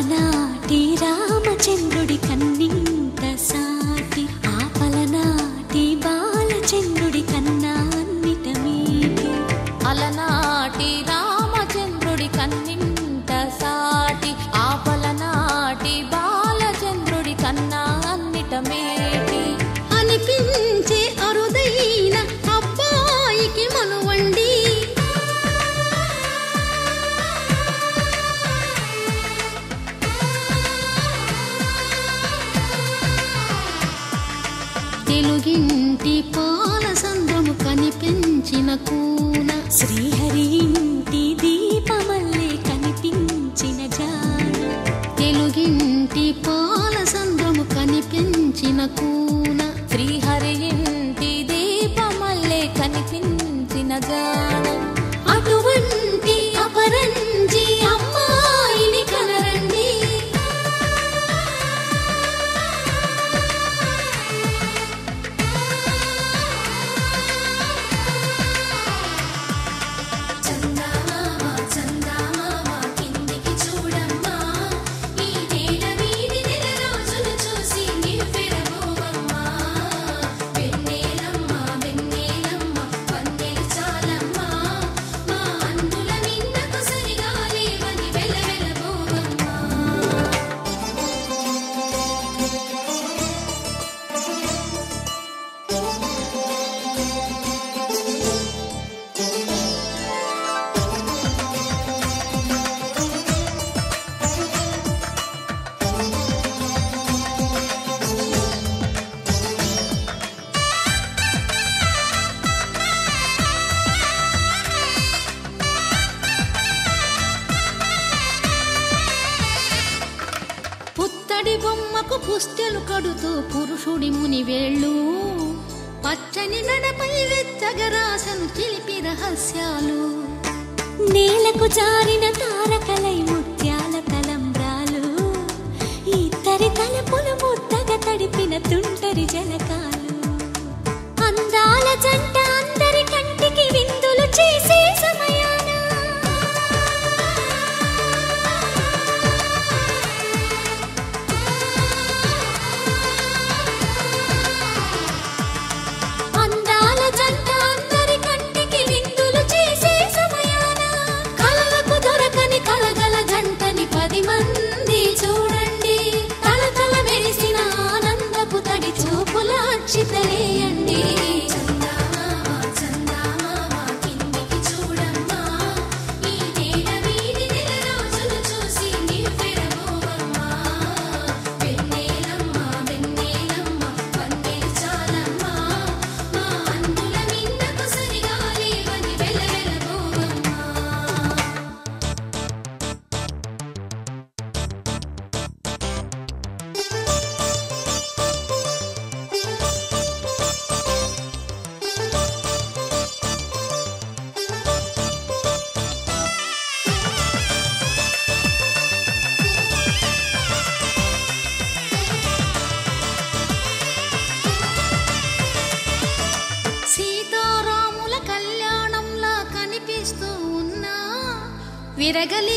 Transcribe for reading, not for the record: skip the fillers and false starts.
పలనాటి రామచంద్రుడి కన్నింత సాటి, ఆ పలనాటి బాలచంద్రుడి కన్నా అన్నిట మీటి. అలనాటి రామచంద్రుడి కన్నింత సాటి, ఆ పలనాటి బాలచంద్రుడి కన్నా అన్నిట మేటి. అనిపించే అరుదైన అబ్బాయికి మనువండి, తెలుగింటి పాలసంద్రము కనిపించిన కూన, శ్రీహరి ఇంటి దీపమల్లే కనిపించిన జాన. తెలుగింటి పాలసంద్రము కనిపించిన కూన, శ్రీహరి ఇంటి దీపమల్లే కనిపించిన జాన. అటువంటి అపరంజి అమ్మాయిని కనరండి, పుత్తడి బొమ్మకు పుస్తెలు కడుతూ పురుషుడి ముని వేళ్ళు, పచ్చని నడపై వెచ్చగరాసను చిలిపి రహస్యాలు. నేలకు జారిన తారకలై ముత్యాల తలంబ్రాలు, ఇద్దరి తలపులు ముద్దగా తడిపిన తుంటరి జలకాలు. అందాల జంట అందరి కంటికి విందులు చేసే సమయాన, అందాల జంట అందరి కంటికి విందులు చేసే సమయాన, కలలకు దొరకని కలగల జంటని 10 మంది చూడండి. తలతల మెరిసిన ఆనందపు తడి చూపుల అక్షితలేయండి. సీతారాముల కళ్యాణంలా కనిపిస్తూ ఉన్నా, విరగలి